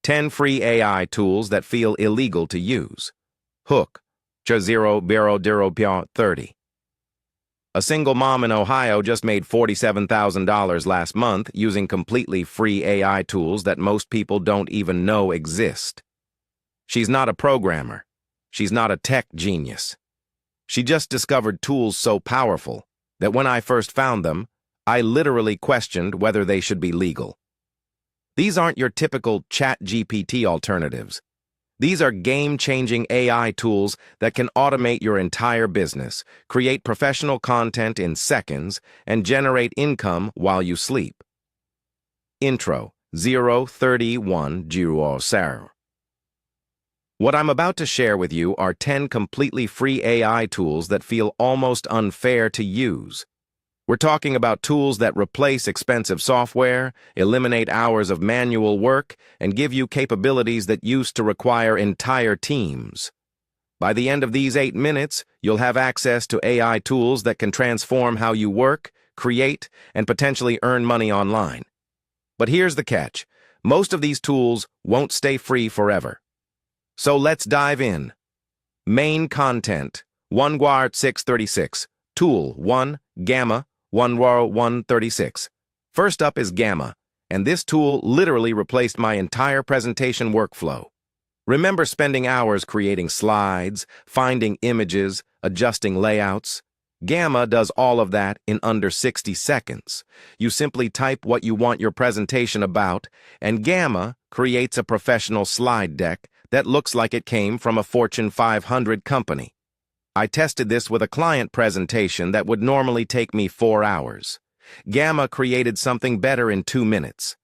10 free AI tools that feel illegal to use. Hook, 0.30. A single mom in Ohio just made $47,000 last month using completely free AI tools that most people don't even know exist. She's not a programmer. She's not a tech genius. She just discovered tools so powerful that when I first found them, I literally questioned whether they should be legal. These aren't your typical ChatGPT alternatives. These are game-changing AI tools that can automate your entire business, create professional content in seconds, and generate income while you sleep. Intro 031. What I'm about to share with you are 10 completely free AI tools that feel almost unfair to use. We're talking about tools that replace expensive software, eliminate hours of manual work, and give you capabilities that used to require entire teams. By the end of these 8 minutes, you'll have access to AI tools that can transform how you work, create, and potentially earn money online. But here's the catch. Most of these tools won't stay free forever. So let's dive in. Main content. 1 Guard 636. Tool 1. Gamma 136. First up is Gamma, and this tool literally replaced my entire presentation workflow. Remember spending hours creating slides, finding images, adjusting layouts? Gamma does all of that in under 60 seconds. You simply type what you want your presentation about, and Gamma creates a professional slide deck that looks like it came from a Fortune 500 company. I tested this with a client presentation that would normally take me 4 hours. Gamma created something better in 2 minutes.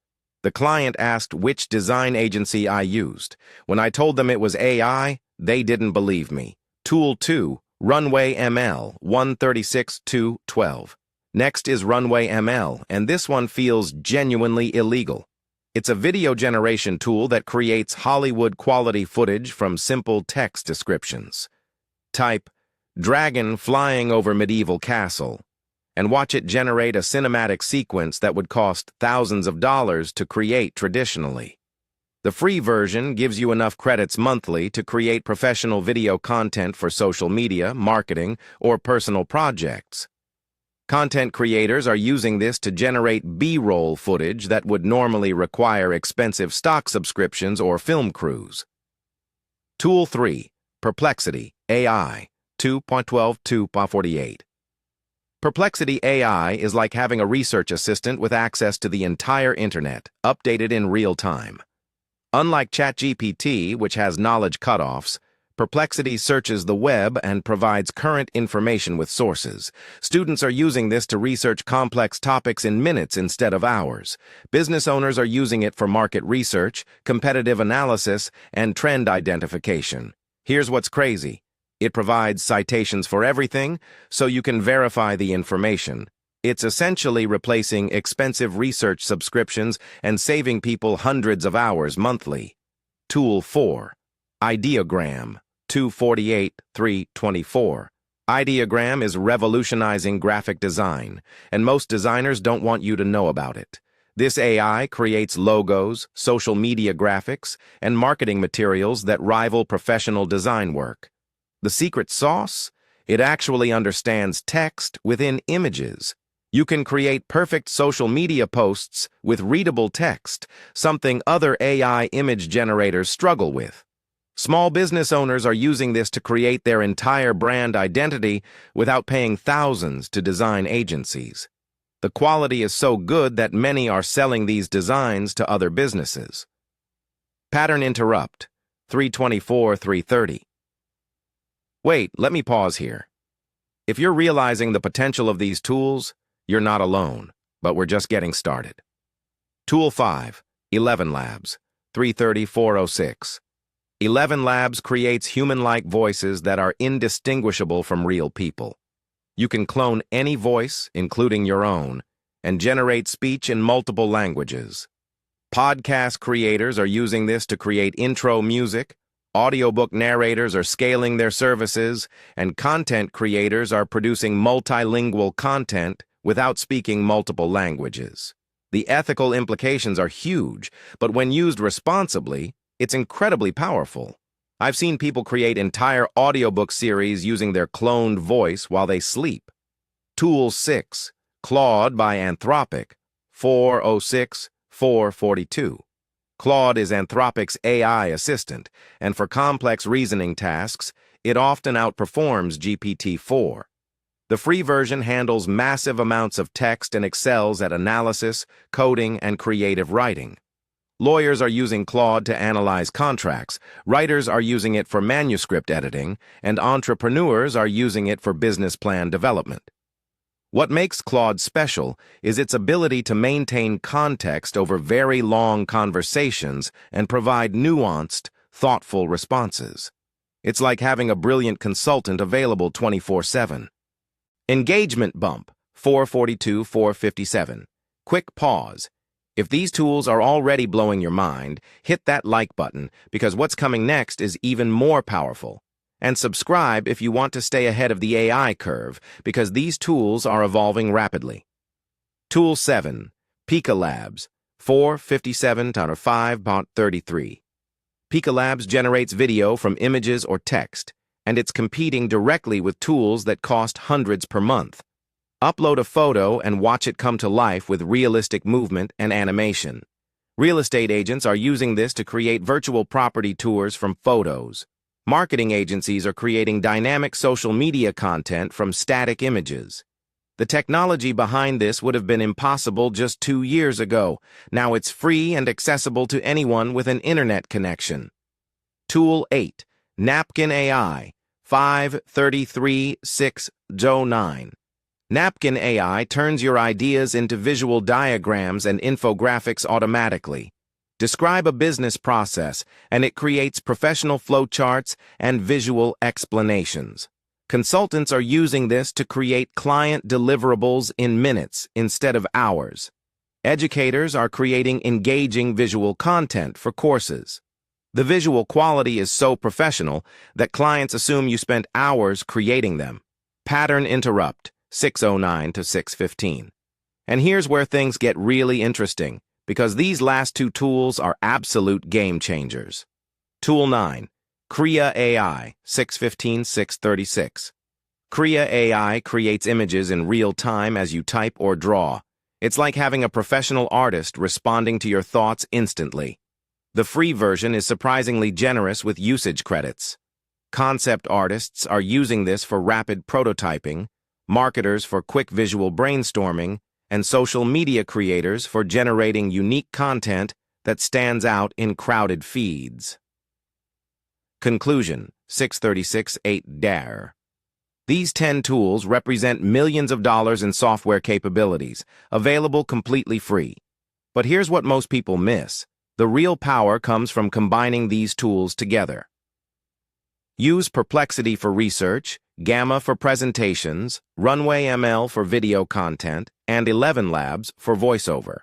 The client asked which design agency I used. When I told them it was AI, they didn't believe me. Tool 2, Runway ML 136-12. Next is Runway ML, and this one feels genuinely illegal. It's a video generation tool that creates Hollywood-quality footage from simple text descriptions. Type, "Dragon flying over medieval castle," and watch it generate a cinematic sequence that would cost thousands of dollars to create traditionally. The free version gives you enough credits monthly to create professional video content for social media, marketing, or personal projects. Content creators are using this to generate B-roll footage that would normally require expensive stock subscriptions or film crews. Tool 3, Perplexity AI 2.12-2.48. Perplexity AI is like having a research assistant with access to the entire internet, updated in real time. Unlike ChatGPT, which has knowledge cutoffs, Perplexity searches the web and provides current information with sources. Students are using this to research complex topics in minutes instead of hours. Business owners are using it for market research, competitive analysis, and trend identification. Here's what's crazy. It provides citations for everything, so you can verify the information. It's essentially replacing expensive research subscriptions and saving people hundreds of hours monthly. Tool 4, Ideogram 248-324. Ideogram is revolutionizing graphic design, and most designers don't want you to know about it. This AI creates logos, social media graphics, and marketing materials that rival professional design work. The secret sauce? It actually understands text within images. You can create perfect social media posts with readable text, something other AI image generators struggle with. Small business owners are using this to create their entire brand identity without paying thousands to design agencies. The quality is so good that many are selling these designs to other businesses. Pattern Interrupt 324-330. Wait, let me pause here. If you're realizing the potential of these tools, you're not alone, but we're just getting started. Tool 5, 11 Labs, 330-406. 11 Labs creates human-like voices that are indistinguishable from real people. You can clone any voice, including your own, and generate speech in multiple languages. Podcast creators are using this to create intro music, audiobook narrators are scaling their services, and content creators are producing multilingual content without speaking multiple languages. The ethical implications are huge, but when used responsibly, it's incredibly powerful. I've seen people create entire audiobook series using their cloned voice while they sleep. Tool 6, Claude by Anthropic, 406-442. Claude is Anthropic's AI assistant, and for complex reasoning tasks, it often outperforms GPT-4. The free version handles massive amounts of text and excels at analysis, coding, and creative writing. Lawyers are using Claude to analyze contracts, writers are using it for manuscript editing, and entrepreneurs are using it for business plan development. What makes Claude special is its ability to maintain context over very long conversations and provide nuanced, thoughtful responses. It's like having a brilliant consultant available 24/7. Engagement bump, 442-457. Quick pause. If these tools are already blowing your mind, hit that like button because what's coming next is even more powerful. And subscribe if you want to stay ahead of the AI curve because these tools are evolving rapidly. Tool 7, Pika Labs, 457-5.33. Pika Labs generates video from images or text, and it's competing directly with tools that cost hundreds per month. Upload a photo and watch it come to life with realistic movement and animation. Real estate agents are using this to create virtual property tours from photos. Marketing agencies are creating dynamic social media content from static images. The technology behind this would have been impossible just 2 years ago. Now it's free and accessible to anyone with an internet connection. Tool 8, Napkin AI, 533-609. Napkin AI turns your ideas into visual diagrams and infographics automatically. Describe a business process, and it creates professional flowcharts and visual explanations. Consultants are using this to create client deliverables in minutes instead of hours. Educators are creating engaging visual content for courses. The visual quality is so professional that clients assume you spent hours creating them. Pattern interrupt, 609-615. And here's where things get really interesting, because these last two tools are absolute game changers. Tool 9, Krea AI, 615-636. Krea AI creates images in real time as you type or draw. It's like having a professional artist responding to your thoughts instantly. The free version is surprisingly generous with usage credits. Concept artists are using this for rapid prototyping, marketers for quick visual brainstorming, and social media creators for generating unique content that stands out in crowded feeds. Conclusion, 636-8 These 10 tools represent millions of dollars in software capabilities, available completely free. But here's what most people miss. The real power comes from combining these tools together. Use Perplexity for research, Gamma for presentations, Runway ML for video content, and 11 Labs for voiceover.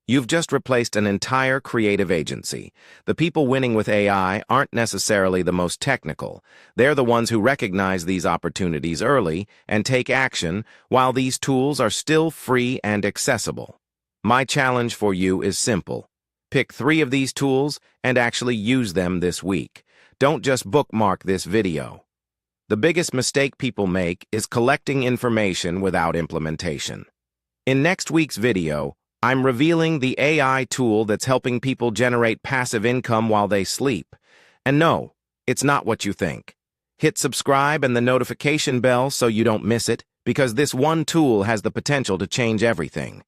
You've just replaced an entire creative agency. The people winning with AI aren't necessarily the most technical. They're the ones who recognize these opportunities early and take action while these tools are still free and accessible. My challenge for you is simple. Pick 3 of these tools and actually use them this week. Don't just bookmark this video. The biggest mistake people make is collecting information without implementation. In next week's video, I'm revealing the AI tool that's helping people generate passive income while they sleep. And no, it's not what you think. Hit subscribe and the notification bell so you don't miss it, because this one tool has the potential to change everything.